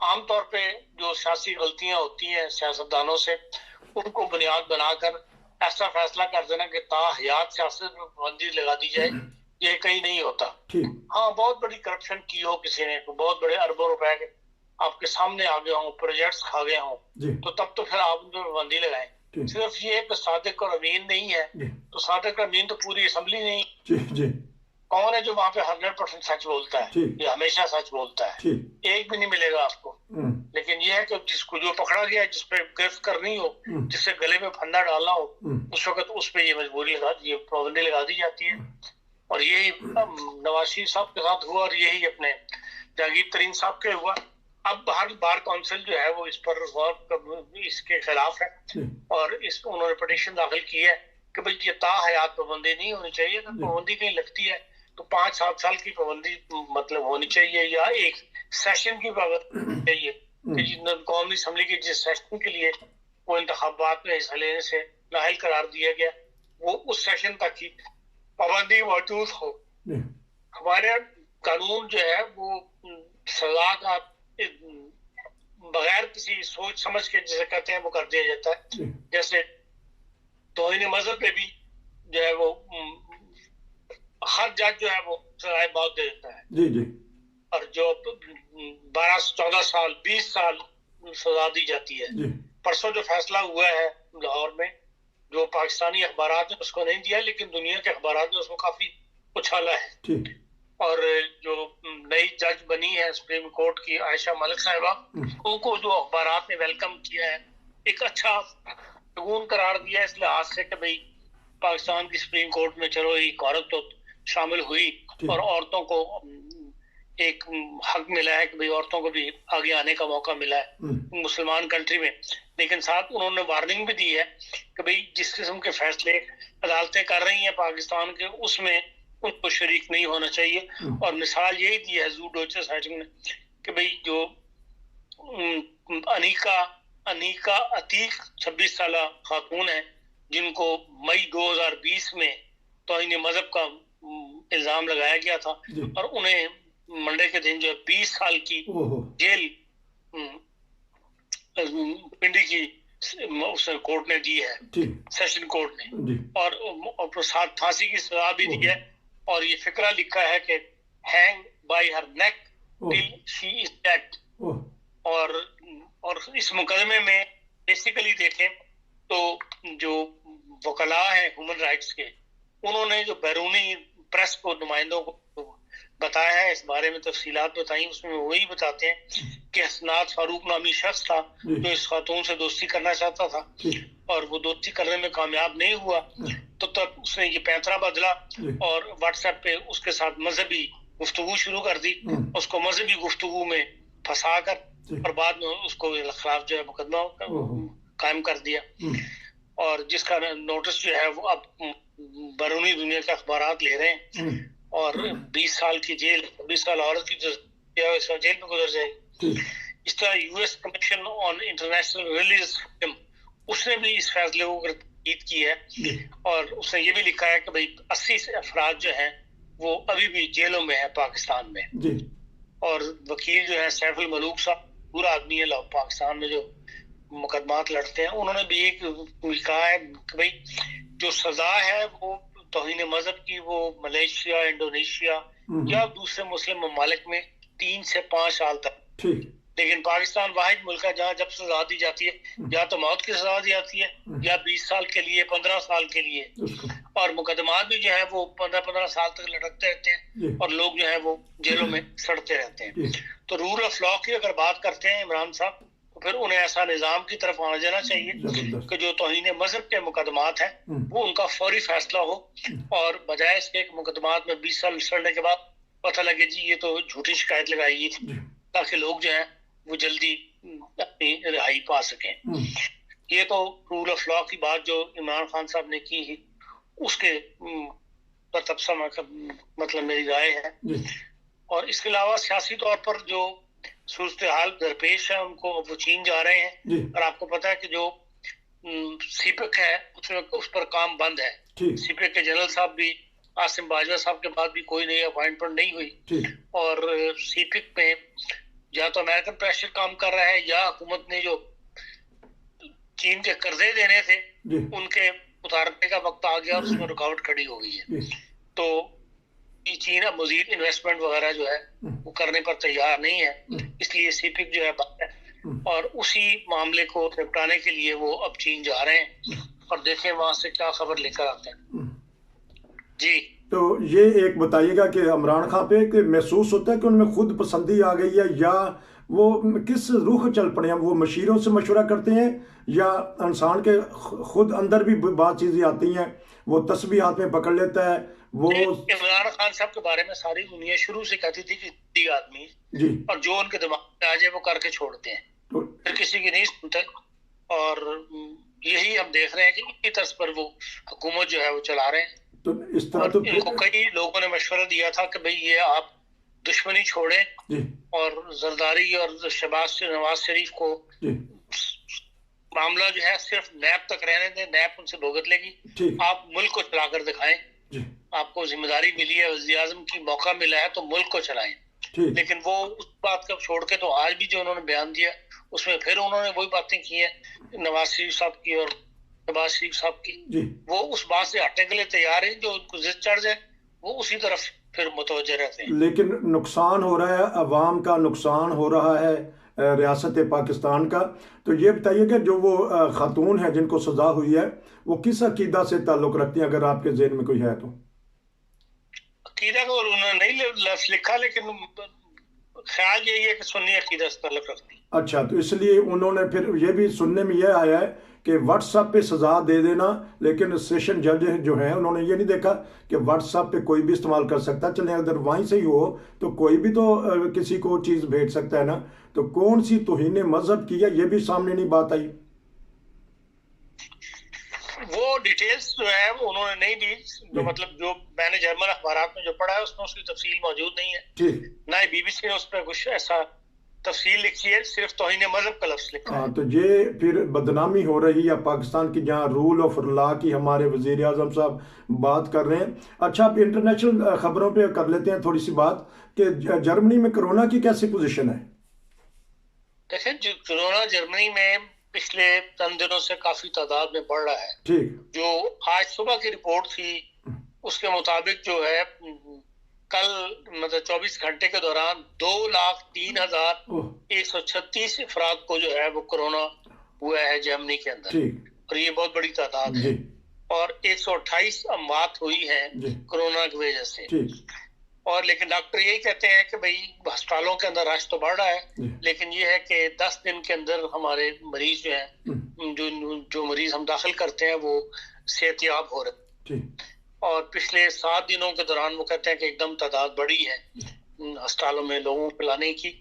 عام طور پہ جو سیاسی غلطیاں ہوتی ہیں سیاستدانوں سے، ان کو بنیاد بنا کر ایسا فیصلہ کر دینا کہ تا حیات سیاست میں پابندی لگا دی جائے، یہ کہیں نہیں ہوتا. ہاں بہت بڑی کرپشن کی ہو کسی نے، بہت بڑے اربوں روپے کے آپ کے سامنے آ گئے ہوں، پروجیکٹس کھا گئے ہوں، تو تب تو پھر آپ ان پہ پابندی لگائیں. صرف یہ کہ صادق اور امین نہیں ہے، تو صادق اور امین تو پوری اسمبلی نہیں. کون ہے جو وہاں پہ 100% سچ بولتا ہے، یہ ہمیشہ سچ بولتا ہے، ایک بھی نہیں ملے گا آپ کو. لیکن یہ ہے کہ جس کو جو پکڑا گیا، جس پہ گرفت کرنی ہو، جس سے گلے میں پھندا ڈالنا ہو، اس وقت اس پہ یہ مجبوری یہ پابندی لگا دی جاتی ہے. اور یہی نواز شریف صاحب کے ساتھ ہوا، اور یہی اپنے جہانگیر ترین صاحب کے ہوا. اب ہر بار کونسل جو ہے وہ اس پر اس کے خلاف ہے، اور انہوں نے پٹیشن داخل کی ہے کہ بھئی یہ تا حیات پابندی نہیں ہونی چاہیے. اگر پابندی کہیں لگتی ہے تو 5-7 سال کی پابندی مطلب ہونی چاہیے، یا ایک سیشن کی پابندی چاہیے کہ قومی اسمبلی کے جس سیشن کے لیے وہ انتخابات میں حصہ لینے سے نااہل قرار دیا گیا، وہ اس سیشن تک ہی پابندی موجود ہو. ہمارے قانون جو ہے وہ سزا کا بغیر کسی سوچ سمجھ کے جسے کہتے ہیں وہ کر دیا جاتا ہے. جیسے توہین مذہب پہ بھی جو ہے وہ ہر جج جو ہے وہ سزائے موت دے دیتا ہے، اور جو 12-14 سال 20 سال سزا دی جاتی ہے. پرسوں جو فیصلہ ہوا ہے لاہور میں، جو پاکستانی اخبارات نے اس کو نہیں دیا، لیکن دنیا کے اخبارات نے اس کو کافی اچھالا ہے. اور جو نئی جج بنی ہے سپریم کورٹ کی عائشہ ملک صاحبہ، ان کو جو اخبارات نے ویلکم کیا ہے، ایک اچھا شگون قرار دیا اس لحاظ سے کہ بھئی پاکستان کی سپریم کورٹ میں چلو ایک عورت تو شامل ہوئی، اور عورتوں کو ایک حق ملا ہے کہ بھئی عورتوں کو بھی آگے آنے کا موقع ملا ہے مسلمان کنٹری میں. لیکن ساتھ انہوں نے وارننگ بھی دی ہے کہ بھئی جس قسم کے فیصلے عدالتیں کر رہی ہیں پاکستان کے، اس میں ان کو شریک نہیں ہونا چاہیے. اور مثال یہی دی ہے زو ڈوچے سائٹنگ نے کہ بھئی جو انیکا عتیق 26 سالہ خاتون ہیں، جن کو مئی 2020 میں توہین مذہب کا الزام لگایا گیا تھا، اور انہیں منڈے کے دن جو 20 سال کی جیل پنڈی کی کورٹ نے دی ہے، سیشن کورٹ نے، اور ساتھ پھانسی کی سزا بھی دی ہے. اور یہ فقرہ لکھا ہے کہ hang by her neck till she is dead. اور اس مقدمے میں بیسیکلی دیکھیں تو جو وکلاء ہیں ہیومن رائٹس کے، انہوں نے جو بیرونی پریس کو نمائندوں کو بتایا ہے، اس بارے میں تفصیلات بتائیں، اس میں وہی بتاتے ہیں کہ حسنات فاروق نامی شخص تھا جو اس خاتون سے دوستی کرنا چاہتا تھا، اور وہ دوستی کرنے میں کامیاب نہیں ہوا، تو تب اس نے یہ پیترا بدلا اور واٹس ایپ پہ اس کے ساتھ مذہبی گفتگو شروع کر دی، اس کو مذہبی گفتگو میں پھنسا کر، اور بعد میں اس کو خلاف جو ہے مقدمہ قائم کر دیا. اور جس کا نوٹس جو ہے وہ اب بیرونی دنیا کے اخبارات لے رہے ہیں، اور 20 سال کی جیل، 20 سال عورت کی جو جیل میں گزر جائے گی. اس طرح U S commission on international religious freedom, اس نے بھی اس فیصلے کو تردید کی ہے، اور اس نے یہ بھی لکھا ہے کہ بھئی 80 سے افراد جو ہیں وہ ابھی بھی جیلوں میں ہیں پاکستان میں. اور وکیل جو ہے سیف الملوک صاحب، پورا آدمی ہے پاکستان میں جو مقدمات لڑتے ہیں، انہوں نے بھی ایک کہا ہے کہ بھئی جو سزا ہے وہ توہین مذہب کی، وہ ملیشیا، انڈونیشیا یا دوسرے مسلم ممالک میں 3 سے 5 سال تک، لیکن پاکستان واحد ملک ہے جہاں جب سزا دی جاتی ہے یا تو موت کی سزا دی جاتی ہے، یا 20 سال کے لیے، 15 سال کے لیے، اور مقدمات بھی جو ہے وہ 15 سال تک لٹکتے رہتے ہیں، اور لوگ جو ہے وہ جیلوں میں سڑتے رہتے ہیں. تو رول آف لا کی اگر بات کرتے ہیں عمران صاحب، تو پھر انہیں ایسا نظام کی طرف آنا جانا چاہیے کہ جو توہین مذہب کے مقدمات ہیں وہ ان کا فوری فیصلہ ہو، اور بجائے اس کے مقدمات میں 20 سال سڑنے کے بعد پتہ لگے جی یہ تو جھوٹی شکایت لگائی تھی، تاکہ لوگ جو ہیں وہ جلدی اپنی رہائی پا سکیں. یہ تو رول آف لا کی بات جو عمران خان صاحب نے کی ہے، اس کے پر تبصرہ مطلب میری رائے ہے. اور اس کے علاوہ سیاسی طور پر جو صورتحال درپیش ہے ان کو وہ چین جا رہے ہیں، اور آپ کو پتہ ہے کہ جو سی پیک ہے اس پر کام بند ہے. سی پیک کے جنرل صاحب بھی، عاصم باجوہ صاحب کے بعد بھی کوئی نئی اپوائنٹمنٹ نہیں ہوئی، اور سی پیک میں یا تو امریکن پریشر کام کر رہا ہے یا حکومت نے جو چین کے قرضے دینے تھے ان کے اتارنے کا وقت آ گیا اور اس میں رکاوٹ کھڑی ہو گئی ہے. تو چین اب مزید انویسٹمنٹ وغیرہ جو ہے وہ کرنے پر تیار نہیں ہے, اس لیے سیپک جو ہے بند ہے, اور اسی معاملے کو نپٹانے کے لیے وہ اب چین جا رہے ہیں اور دیکھیں وہاں سے کیا خبر لے کر آتے ہیں. جی تو یہ ایک بتائیے گا کہ عمران خان پہ کہ محسوس ہوتا ہے کہ ان میں خود پسندی آ گئی ہے یا وہ کس رخ چل پڑے ہیں, وہ مشیروں سے مشورہ کرتے ہیں یا انسان کے خود اندر بھی بات چیزیں آتی ہیں, وہ تسبیح ہاتھ میں پکڑ لیتا ہے وہ. عمران خان صاحب کے بارے میں ساری دنیا شروع سے کہتی تھی کہ آدمی جی اور جو ان کے دماغ میں آ جائے وہ کر کے چھوڑتے ہیں, پھر کسی کی نہیں سنتے, اور یہی ہم دیکھ رہے ہیں کہ اسی طرز پر وہ حکومت جو ہے وہ چلا رہے ہیں. تو اس طرح تو ان کو کئی لوگوں نے مشورہ دیا تھا کہ بھئی یہ آپ دشمنی چھوڑیں اور زرداری اور نواز شریف کو معاملہ جو ہے صرف نیب تک رہنے دیں, نیب ان سے بھگت لے گی, آپ ملک کو چلا کر دکھائیں, آپ کو ذمہ داری ملی ہے, وزیر اعظم کی موقع ملا ہے تو ملک کو چلائیں. لیکن وہ اس بات کو چھوڑ کے تو آج بھی جو انہوں نے بیان دیا اس میں پھر انہوں نے وہی باتیں کی ہیں نواز شریف صاحب کی اور نواز شریف صاحب کی, وہ اس بات سے ہٹنے کے لیے تیار ہیں, جو ان کو ضد چڑھ جائے وہ اسی طرف پھر متوجہ رہتے ہیں. لیکن نقصان ہو رہا ہے, عوام کا نقصان ہو رہا ہے ریاست پاکستان کا. تو یہ بتائیے کہ جو وہ خاتون ہیں جن کو سزا ہوئی ہے وہ کس عقیدہ سے تعلق رکھتی ہیں, اگر آپ کے ذہن میں کوئی ہے تو؟ عقیدہ کو انہوں نے نہیں لفظ لکھا, لیکن خیال یہی ہے کہ سنی عقیدہ سے تعلق رکھتی. اچھا, تو اس لیے انہوں نے پھر یہ بھی سننے میں یہ آیا ہے کہ واٹس ایپ پہ سزا دے دینا, لیکن سیشن جج جو ہیں انہوں نے یہ نہیں دیکھا کہ واٹس ایپ پہ کوئی بھی استعمال کر سکتا, چلیں اگر وہیں سے ہی ہو تو کوئی بھی تو کسی کو چیز بھیج سکتا ہے نا, تو کون سی توہین مذہب کی ہے یہ بھی سامنے نہیں بات آئی. وہ ڈیٹیلز جو ہے وہ انہوں نے نہیں دی, جو مطلب جو میں نے جرمن اخبارات میں جو پڑھا ہے اس میں اس کی تفصیل موجود نہیں ہے, نہ بی بی سی نے اس پہ کچھ ایسا تفصیل لکھی ہے, صرف توہین مذہب کا لفظ لکھا ہے. تو یہ پھر بدنامی ہو رہی ہے پاکستان کی, جہاں رول آف لا کی ہمارے وزیر اعظم صاحب بات کر رہے ہیں. اچھا, آپ انٹرنیشنل خبروں پہ کر لیتے ہیں تھوڑی سی بات کہ جرمنی میں کرونا کی کیسی پوزیشن ہے؟ دیکھیں کرونا جرمنی میں پچھلے چند دنوں سے کافی تعداد میں بڑھ رہا ہے. ٹھیک, جو آج صبح کی رپورٹ تھی اس کے مطابق جو ہے کل مطلب 24 گھنٹے کے دوران 2,03,136 افراد کو جو ہے وہ کرونا ہوا ہے جرمنی کے اندر, اور یہ بہت بڑی تعداد ہے, اور 128 اموات ہوئی ہیں کرونا کی وجہ سے. اور لیکن ڈاکٹر یہی کہتے ہیں کہ بھئی ہسپتالوں کے اندر رش تو بڑھ رہا ہے, لیکن یہ ہے کہ 10 دن کے اندر ہمارے مریض جو ہیں جو مریض ہم داخل کرتے ہیں وہ صحت یاب ہو رہے ہیں. اور پچھلے 7 دنوں کے دوران وہ کہتے ہیں کہ ایک دم تعداد بڑھی ہے ہسپتالوں میں لوگوں کو لانے کی,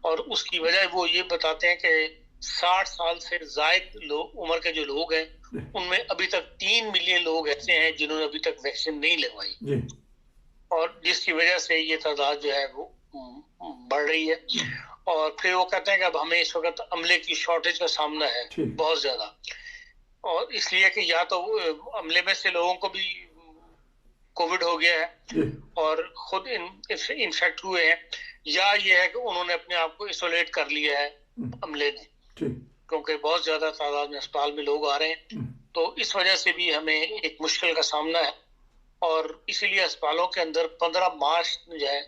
اور اس کی وجہ وہ یہ بتاتے ہیں کہ 60 سال سے زائد عمر کے جو لوگ ہیں ان میں ابھی تک 3 ملین لوگ ایسے ہیں جنہوں نے ابھی تک ویکسین نہیں لگوائی, اور جس کی وجہ سے یہ تعداد جو ہے وہ بڑھ رہی ہے. اور پھر وہ کہتے ہیں کہ اب ہمیں اس وقت عملے کی شارٹیج کا سامنا ہے بہت زیادہ, اور اس لیے کہ یا تو عملے میں سے لوگوں کو بھی کووڈ ہو گیا ہے اور خود انفیکٹ ہوئے ہیں, یا یہ ہے کہ انہوں نے اپنے آپ کو ایسولیٹ کر لیا ہے عملے نے, کیونکہ بہت زیادہ تعداد میں اسپتال میں لوگ آ رہے ہیں. تو اس وجہ سے بھی ہمیں ایک مشکل کا سامنا ہے, اور اسی لیے اسپتالوں کے اندر 15 مارچ جو ہے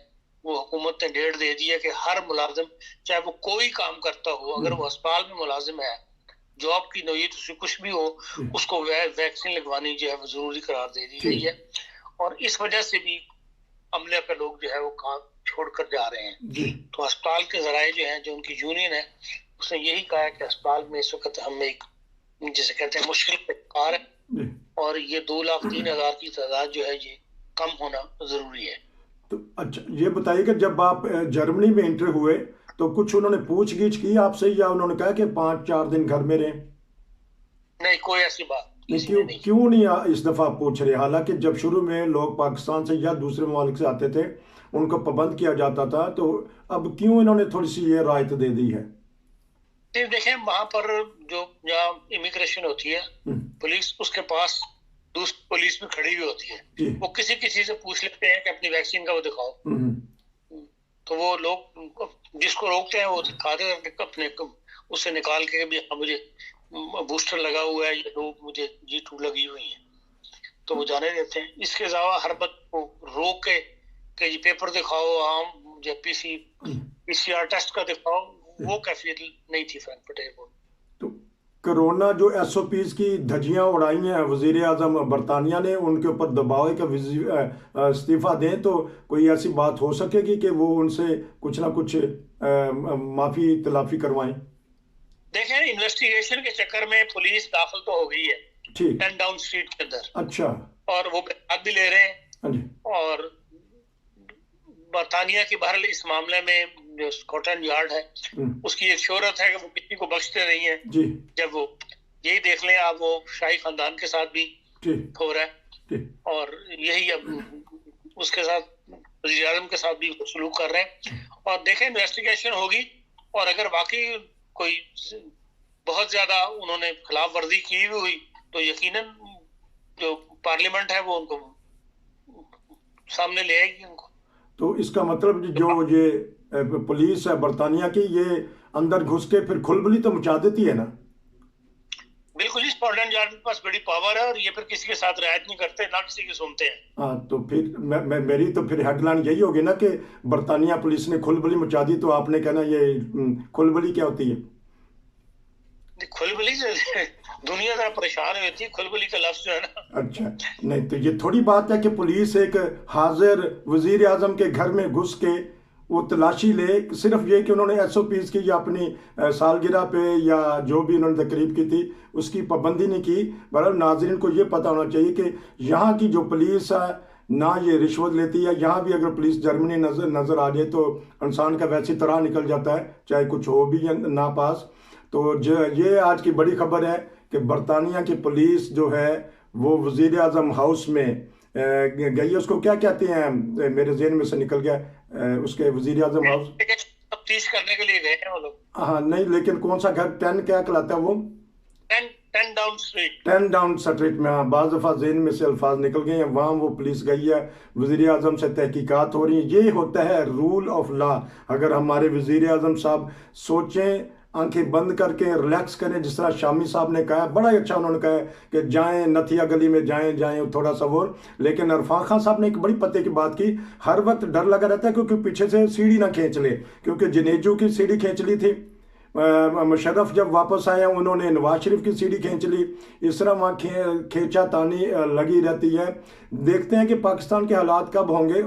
وہ حکومت نے ڈیٹ دے دی ہے کہ ہر ملازم چاہے وہ کوئی کام کرتا ہو, اگر وہ اسپتال میں ملازم ہے, جاب کی نوعیت اس سے کچھ بھی ہو, اس کو ویکسین لگوانی جو ہے وہ ضروری قرار دے دی گئی ہے. اور اس وجہ سے بھی عملے پہ لوگ جو ہے وہ کام چھوڑ کر جا رہے ہیں. تو اسپتال کے ذرائع جو ہیں, جو ان کی یونین ہے, اس نے یہی کہا ہے کہ اسپتال میں اس وقت ہم ایک جسے کہتے ہیں مشکل پہ کار ہے, اور یہ 2,03,000 کی تعداد جو ہے یہ کم ہونا ضروری ہے. تو اچھا یہ بتائیے کہ جب آپ جرمنی میں انٹر ہوئے تو کچھ انہوں نے پوچھ گچھ کی آپ سے, یا انہوں نے کہا کہ 5-4 دن گھر میں رہیں؟ نہیں, کوئی ایسی بات کیوں نہیں اس دفعہ پوچھ رہے, حالانکہ جب شروع میں لوگ پاکستان سے یا دوسرے ممالک سے آتے تھے ان کو پابند کیا جاتا تھا, تو اب کیوں انہوں نے تھوڑی سی یہ رعایت دے دی ہے؟ دیکھیں وہاں پر جو جہاں امیگریشن ہوتی ہے پولیس, اس کے پاس دوسری پولیس بھی کھڑی ہوئی ہوتی ہے, وہ کسی سے پوچھ لیتے ہیں کہ اپنی ویکسین کا وہ دکھاؤ, تو وہ لوگ جس کو روکتے ہیں وہ دکھاتے ہیں اپنے اس سے نکال کے بھی مجھے بوسٹر لگا ہوا ہے یا مجھے G2 لگی ہوئی ہیں تو وہ جانے دیتے ہیں. اس کے علاوہ ہر بچے کو روک کے کہ جی پیپر دکھاؤ عام یا PCR ٹیسٹ کا دکھاؤ, وہ کیفیت نہیں تھی فرینکفرٹ ایئرپورٹ. تو کرونا جو SOPs کی دھجیاں اڑائی ہیں وزیر اعظم برطانیہ نے, ان کے اوپر دباؤ ہے کہ استعفیٰ دیں, تو کوئی ایسی بات ہو سکے گی کہ وہ ان سے کچھ نہ کچھ معافی تلافی کروائیں؟ دیکھیں انویسٹیگیشن کے چکر میں پولیس داخل تو ہو گئی ہے 10 ڈاؤن اسٹریٹ کے اندر. اچھا. اور وہ بیعت بھی لے رہے ہیں. اور برطانیہ کی بہرحال اس معاملے میں جو اسکاٹلینڈ یارڈ ہے اس کی ایک شہرت ہے کہ وہ کسی کو بخشتے نہیں ہیں. جب وہ یہی دیکھ لیں آپ, وہ شاہی خاندان کے ساتھ بھی ہو رہا ہے اور یہی اب اس کے ساتھ وزیر اعظم کے ساتھ بھی سلوک کر رہے ہیں. اور دیکھیں انویسٹیگیشن ہوگی اور اگر واقعی کوئی بہت زیادہ انہوں نے خلاف ورزی کی ہوئی تو یقیناً جو پارلیمنٹ ہے وہ ان کو سامنے لے آئے گی ان کو. تو اس کا مطلب جو یہ پولیس ہے برطانیہ کی, یہ اندر گھس کے پھر کھلبلی تو مچا دیتی ہے نا؟ بالکل, اس اسکاٹلینڈ یارڈ کے پاس بڑی پاور ہے اور یہ پھر کسی کے ساتھ رعایت نہیں کرتے, نہ کسی کی سنتے ہیں. ہاں, تو پھر میری تو پھر ہیڈ لائن یہی ہوگی نا کہ برطانیہ پولیس نے کھلبلی مچا دی, تو آپ نے کہنا یہ کھلبلی کیا ہوتی ہے؟ کھلبلی سے دنیا ذرا پریشان ہوئی تھی, کھلبلی کا لفظ جو ہے نا. اچھا, نہیں تو یہ تھوڑی بات ہے کہ پولیس ایک حاضر وزیر اعظم کے گھر میں گھس کے وہ تلاشی لے, صرف یہ کہ انہوں نے SOPs کی یا اپنی سالگرہ پہ یا جو بھی انہوں نے تقریب کی تھی اس کی پابندی نہیں کی. بہرحال ناظرین کو یہ پتہ ہونا چاہیے کہ یہاں کی جو پولیس ہے نہ یہ رشوت لیتی ہے. یہاں بھی اگر پولیس جرمنی نظر آ جائے تو انسان کا ویسی طرح نکل جاتا ہے, چاہے کچھ ہو بھی یا نہ پاس. تو یہ آج کی بڑی خبر ہے کہ برطانیہ کی پولیس جو ہے وہ وزیر اعظم ہاؤس میں گئی, اس کو کیا کہتے ہیں میرے ذہن میں سے نکل گیا, اس کے وزیر اعظم ہاؤس تفتیش کرنے کے لیے گئے ہیں وہ لوگ. ہاں نہیں, لیکن کون سا گھر 10 کیا کہلاتا ہے وہ؟ 10 ڈاؤن اسٹریٹ. 10 ڈاؤن اسٹریٹ میں بعض دفعہ ذہن میں سے الفاظ نکل گئے ہیں. وہاں وہ پولیس گئی ہے, وزیر اعظم سے تحقیقات ہو رہی ہیں. یہ ہوتا ہے رول آف لا. اگر ہمارے وزیر اعظم صاحب سوچیں, آنکھیں بند کر کے ریلیکس کریں, جس طرح شامی صاحب نے کہا, بڑا اچھا انہوں نے کہا کہ جائیں نتھیا گلی میں جائیں تھوڑا سا وہ. لیکن عرفان خان صاحب نے ایک بڑی پتے کی بات کی, ہر وقت ڈر لگا رہتا ہے کیونکہ پیچھے سے سیڑھی نہ کھینچ لے, کیونکہ جنیجو کی سیڑھی کھینچ لی تھی, مشرف جب واپس آئے ہیں انہوں نے نواز شریف کی سیڑھی کھینچ لی, اس طرح وہاں کھینچا تانی لگی رہتی ہے. دیکھتے ہیں کہ پاکستان کے حالات کب ہوں گے,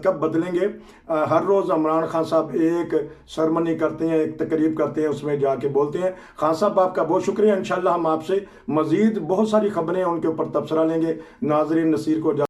کب بدلیں گے. ہر روز عمران خان صاحب ایک سرمنی کرتے ہیں, ایک تقریب کرتے ہیں, اس میں جا کے بولتے ہیں. خان صاحب آپ کا بہت شکریہ. انشاءاللہ ہم آپ سے مزید بہت ساری خبریں ان کے اوپر تبصرہ لیں گے. ناظرین نصیر کو